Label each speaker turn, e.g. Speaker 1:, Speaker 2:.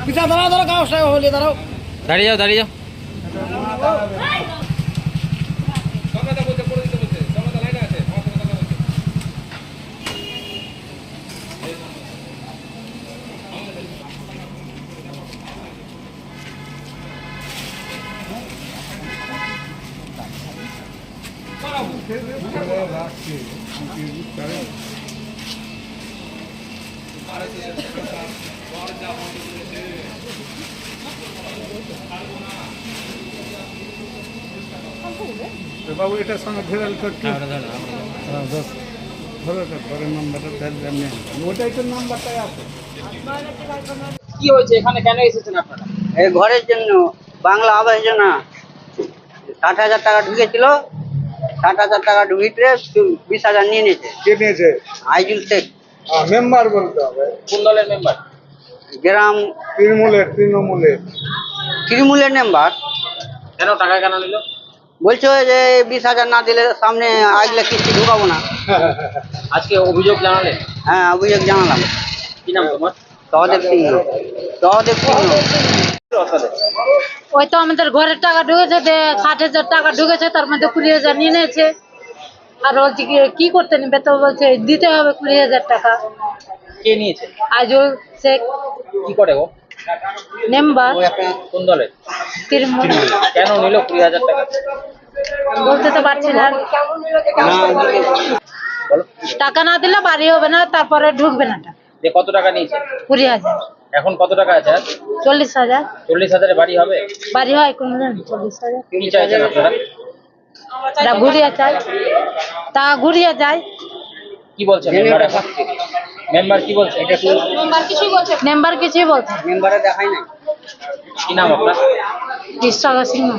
Speaker 1: পিছা দাঁড়াও দাঁড়াও কাগজ টাকা হলে দাঁড়াও,
Speaker 2: দাঁড়িয়ে যাও দাঁড়িয়ে যাও।
Speaker 3: বাবু এটার সঙ্গে ফেরাল করছি, ঘরের নাম্বারটা তাহলে ওটাই তো নাম্বারটাই আছে।
Speaker 2: কি হয়েছে এখানে, কেন এসেছেন আপনারা?
Speaker 4: এই ঘরের জন্য বাংলা আবাস যোজনা 60,000 টাকা ঢুকেছিল, 60,000 টাকা ঢুকিয়ে 20,000 নিয়ে নিয়েছে।
Speaker 3: কে নিয়েছে?
Speaker 4: আইজুল শেখ।
Speaker 3: মেম্বার বলতে হবে,
Speaker 2: কোন দলের মেম্বার?
Speaker 4: গ্রাম তৃণমূলের মেম্বার।
Speaker 2: কেন টাকা কেন নিল?
Speaker 4: বলছো যে 20,000 না দিলে সামনে আগলে কিস্তি ঢুকাবো না।
Speaker 2: আজকে অভিযোগ জানালেন?
Speaker 4: হ্যাঁ, অভিযোগ জানালাম।
Speaker 2: কি নাম তোমার?
Speaker 4: সহদেব সিংহ।
Speaker 5: ওই তো আমাদের ঘরের টাকা ঢুকেছে, 60,000 টাকা ঢুকেছে, তার মধ্যে 20,000 নিয়ে নিয়েছে। আর বলছে কি করতে নিবে, তো বলছে দিতে হবে 20,000 টাকা।
Speaker 2: কে নিয়েছে?
Speaker 5: আইজুল শেখ,
Speaker 2: কি করে ও?
Speaker 5: মেম্বার
Speaker 2: কোন দলের?
Speaker 5: তৃণমূল।
Speaker 2: কেন নিল 20,000 টাকা?
Speaker 5: বলতে তো পারছি না।
Speaker 2: বলো।
Speaker 5: টাকা না দিলে বাড়ি হবে না, তারপরে ঢুকবে না।
Speaker 2: যে কত টাকা নিয়েছে?
Speaker 5: 20,000।
Speaker 2: এখন কত টাকা আছে?
Speaker 5: 40,000
Speaker 2: 40,000-এ বাড়ি হবে?
Speaker 5: বাড়ি হয় কোনদিন 40,000।
Speaker 2: কি চাইছেন আপনারা?
Speaker 5: ঘুরিয়ে চাই, তা ঘুরিয়ে যায়।
Speaker 2: কি বলছেন মেম্বার এখন? মেম্বার কি বলছে?
Speaker 5: মেম্বার কিছুই বলছে।
Speaker 4: মেম্বারে দেখাই নাই।
Speaker 2: কি নাম আপনার?
Speaker 5: কৃষ্ণা সিংহ।